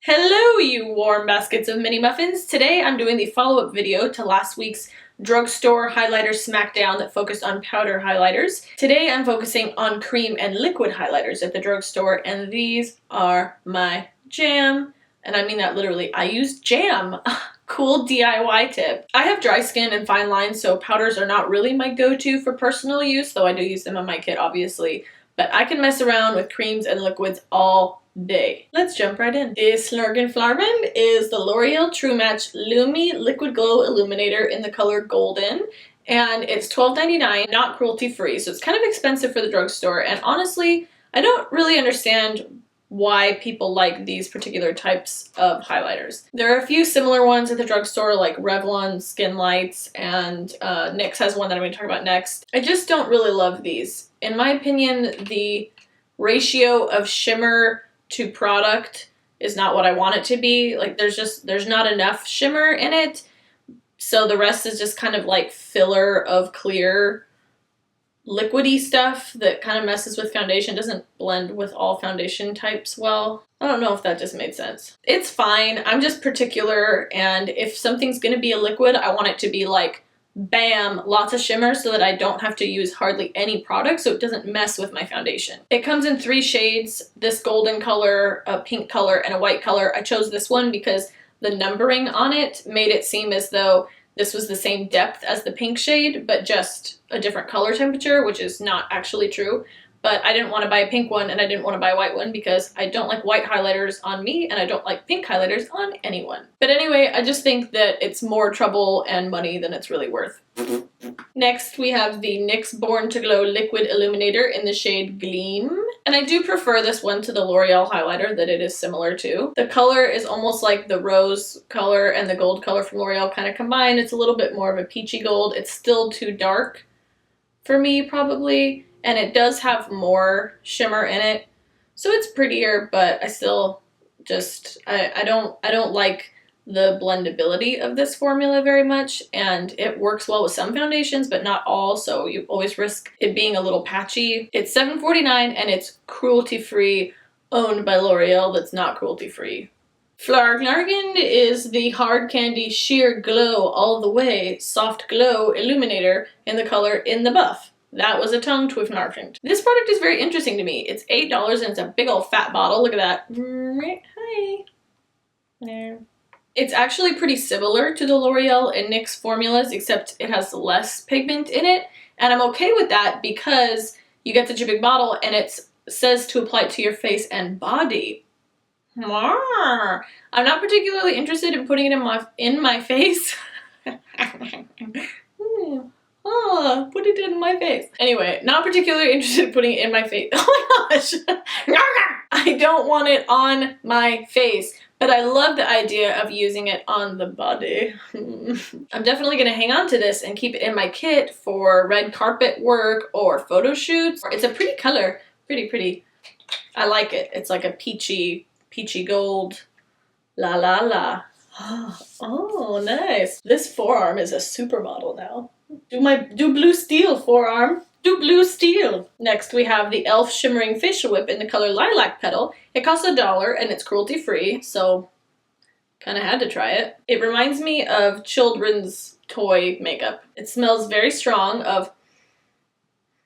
Hello, you warm baskets of mini muffins! Today I'm doing the follow-up video to last week's Drugstore highlighter Smackdown that focused on powder highlighters. Today I'm focusing on cream and liquid highlighters at the drugstore, and these are my jam. And I mean that literally. I use jam! Cool DIY tip. I have dry skin and fine lines, so powders are not really my go-to for personal use, though I do use them on my kit, obviously. But I can mess around with creams and liquids all day. Let's jump right in. This Slurgin Flarvin is the L'Oreal TrueMatch Lumi Liquid Glow Illuminator in the color Golden, and it's $12.99, not cruelty-free, so it's kind of expensive for the drugstore, and honestly, I don't really understand why people like these particular types of highlighters. There are a few similar ones at the drugstore, like Revlon Skin Lights, and NYX has one that I'm going to talk about next. I just don't really love these. In my opinion, the ratio of shimmer to product is not what I want it to be. Like, there's not enough shimmer in it, so the rest is just kind of like filler of clear liquidy stuff that kind of messes with foundation. Doesn't blend with all foundation types well. I don't know if that just made sense. It's fine. I'm just particular, and if something's gonna be a liquid, I want it to be like bam, lots of shimmer so that I don't have to use hardly any product, so it doesn't mess with my foundation. It comes in 3 shades, this golden color, a pink color, and a white color. I chose this one because the numbering on it made it seem as though this was the same depth as the pink shade, but just a different color temperature, which is not actually true. But I didn't want to buy a pink one and I didn't want to buy a white one because I don't like white highlighters on me and I don't like pink highlighters on anyone. But anyway, I just think that it's more trouble and money than it's really worth. Next, we have the NYX Born to Glow Liquid Illuminator in the shade Gleam. And I do prefer this one to the L'Oreal highlighter that it is similar to. The color is almost like the rose color and the gold color from L'Oreal kind of combined. It's a little bit more of a peachy gold. It's still too dark for me, probably. And it does have more shimmer in it, so it's prettier, but I still just, I don't like the blendability of this formula very much, and it works well with some foundations, but not all, so you always risk it being a little patchy. It's $7.49 and it's cruelty-free, owned by L'Oreal that's not cruelty-free. Flarglargin is the Hard Candy Sheer Glow All the Way Soft Glow Illuminator in the color In the Buff. That was a tongue twister. This product is very interesting to me. It's $8 and it's a big old fat bottle. Look at that. Hi. There. It's actually pretty similar to the L'Oreal and NYX formulas, except it has less pigment in it. And I'm okay with that because you get such a big bottle and it says to apply it to your face and body. I'm not particularly interested in putting it in my face. Oh, put it in my face. Anyway, not particularly interested in putting it in my face. Oh my gosh! I don't want it on my face, but I love the idea of using it on the body. I'm definitely gonna hang on to this and keep it in my kit for red carpet work or photo shoots. It's a pretty color, pretty. I like it. It's like a peachy gold. La la la. Oh, nice. This forearm is a supermodel now. Do blue steel, forearm. Do blue steel. Next, we have the e.l.f. Shimmering Facial Whip in the color Lilac Petal. It costs $1 and it's cruelty-free, so kind of had to try it. It reminds me of children's toy makeup. It smells very strong of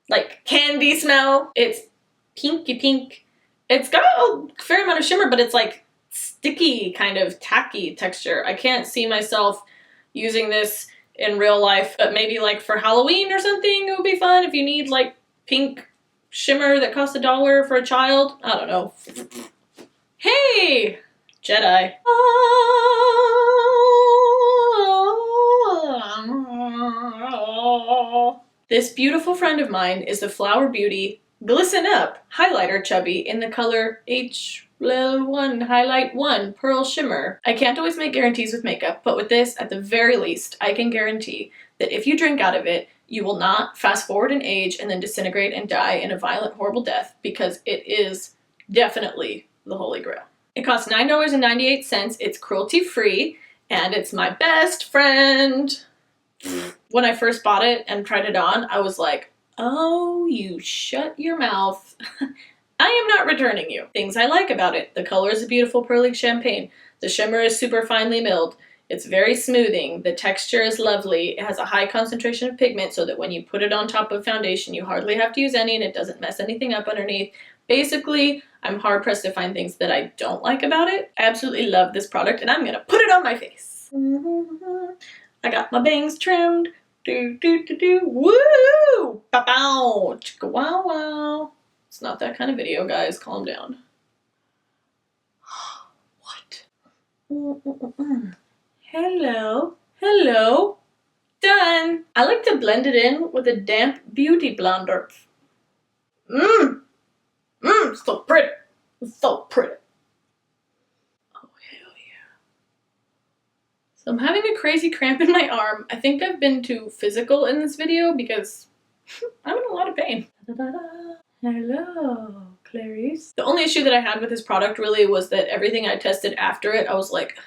like candy smell. It's pinky pink. It's got a fair amount of shimmer, but it's like sticky, kind of tacky texture. I can't see myself using this in real life, but maybe like for Halloween or something it would be fun if you need like pink shimmer that costs $1 for a child. I don't know. Hey! Jedi. This beautiful friend of mine is the Flower Beauty Glisten Up Highlighter Chubby in the color HL1 Highlight 1 Pearl Shimmer. I can't always make guarantees with makeup, but with this, at the very least, I can guarantee that if you drink out of it, you will not fast forward in age and then disintegrate and die in a violent, horrible death, because it is definitely the Holy Grail. It costs $9.98, it's cruelty-free, and it's my best friend. When I first bought it and tried it on, I was like, oh, you shut your mouth. I am not returning you. Things I like about it. The color is a beautiful pearly champagne. The shimmer is super finely milled. It's very smoothing. The texture is lovely. It has a high concentration of pigment so that when you put it on top of foundation, you hardly have to use any and it doesn't mess anything up underneath. Basically, I'm hard pressed to find things that I don't like about it. I absolutely love this product and I'm gonna put it on my face. I got my bangs trimmed. Do do do do. Woo! Bow bow. Chicka wow wow. It's not that kind of video, guys. Calm down. What? Hello. Hello. Done. I like to blend it in with a damp beauty blender. So pretty. So pretty. Oh, hell yeah. So I'm having a crazy cramp in my arm. I think I've been too physical in this video because I'm in a lot of pain. Hello, Clarice. The only issue that I had with this product really was that everything I tested after it, I was like,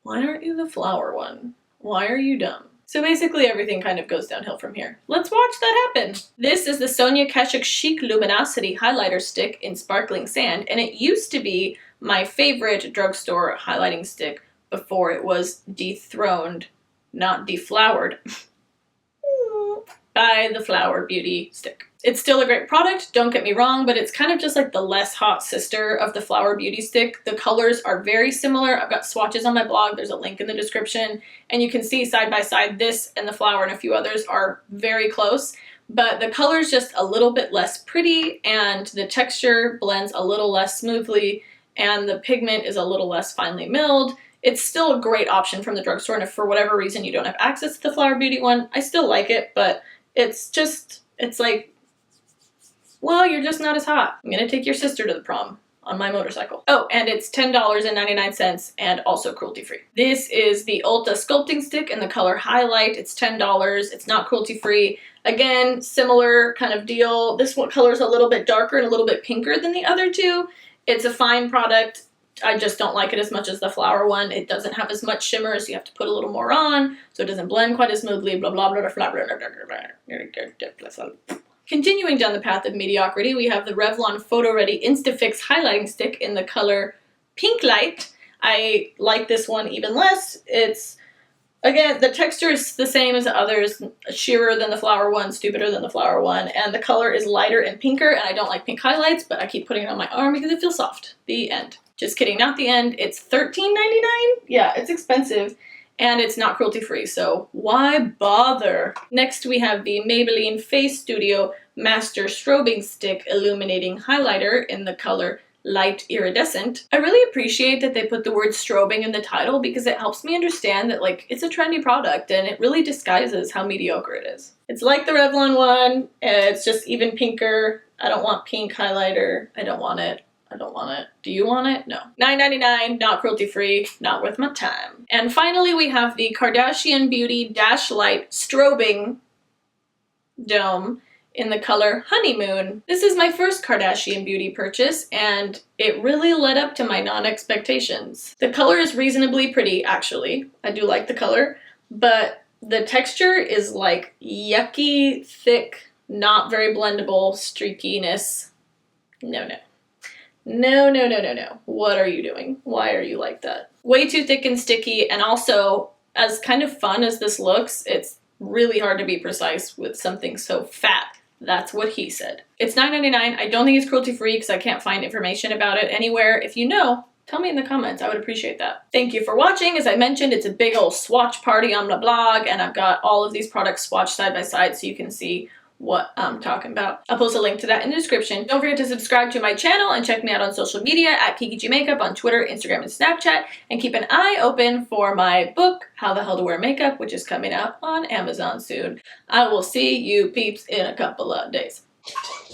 why aren't you the flower one? Why are you dumb? So basically everything kind of goes downhill from here. Let's watch that happen. This is the Sonia Kashuk Chic Luminosity Highlighter Stick in Sparkling Sand, and it used to be my favorite drugstore highlighting stick before it was dethroned, not deflowered, by the Flower Beauty stick. It's still a great product, don't get me wrong, but it's kind of just like the less hot sister of the Flower Beauty stick. The colors are very similar. I've got swatches on my blog, there's a link in the description, and you can see side by side this and the Flower and a few others are very close, but the color's just a little bit less pretty and the texture blends a little less smoothly and the pigment is a little less finely milled. It's still a great option from the drugstore, and if for whatever reason you don't have access to the Flower Beauty one, I still like it, but it's like, well, you're just not as hot. I'm gonna take your sister to the prom on my motorcycle. Oh, and it's $10.99 and also cruelty free. This is the Ulta Sculpting Stick in the color Highlight. It's $10. It's not cruelty free. Again, similar kind of deal. This one color is a little bit darker and a little bit pinker than the other two. It's a fine product. I just don't like it as much as the Flower one. It doesn't have as much shimmer, so you have to put a little more on, so it doesn't blend quite as smoothly, blah, blah, blah, blah, blah, blah, blah, blah. Continuing down the path of mediocrity, we have the Revlon Photo Ready Instafix Highlighting Stick in the color Pink Light. I like this one even less. It's, again, the texture is the same as the others, sheerer than the Flower one, stupider than the Flower one, and the color is lighter and pinker, and I don't like pink highlights, but I keep putting it on my arm because it feels soft. The end. Just kidding, not the end. It's $13.99? Yeah, it's expensive. And it's not cruelty free, so why bother? Next we have the Maybelline Face Studio Master Strobing Stick Illuminating Highlighter in the color Light Iridescent. I really appreciate that they put the word strobing in the title because it helps me understand that, like, it's a trendy product and it really disguises how mediocre it is. It's like the Revlon one, it's just even pinker. I don't want pink highlighter. I don't want it. I don't want it. Do you want it? No. $9.99, not cruelty free, not worth my time. And finally we have the Kardashian Beauty Dash Light Strobing Dome in the color Honeymoon. This is my first Kardashian Beauty purchase and it really led up to my non-expectations. The color is reasonably pretty, actually. I do like the color, but the texture is like yucky, thick, not very blendable streakiness. No, no. No, no, no, no, no. What are you doing? Why are you like that? Way too thick and sticky, and also, as kind of fun as this looks, it's really hard to be precise with something so fat. That's what he said. It's $9.99. I don't think it's cruelty free because I can't find information about it anywhere. If you know, tell me in the comments. I would appreciate that. Thank you for watching. As I mentioned, it's a big old swatch party on my blog, and I've got all of these products swatched side by side so you can see what I'm talking about. I'll post a link to that in the description. Don't forget to subscribe to my channel and check me out on social media at Kiki Makeup on Twitter, Instagram, and Snapchat, and keep an eye open for my book, How the Hell to Wear Makeup, which is coming out on Amazon soon. I will see you peeps in a couple of days.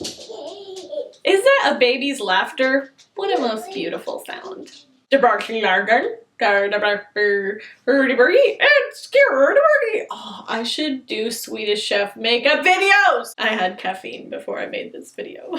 Is that a baby's laughter? What a most beautiful sound. The barking garden. Oh, I should do Swedish Chef makeup videos! I had caffeine before I made this video.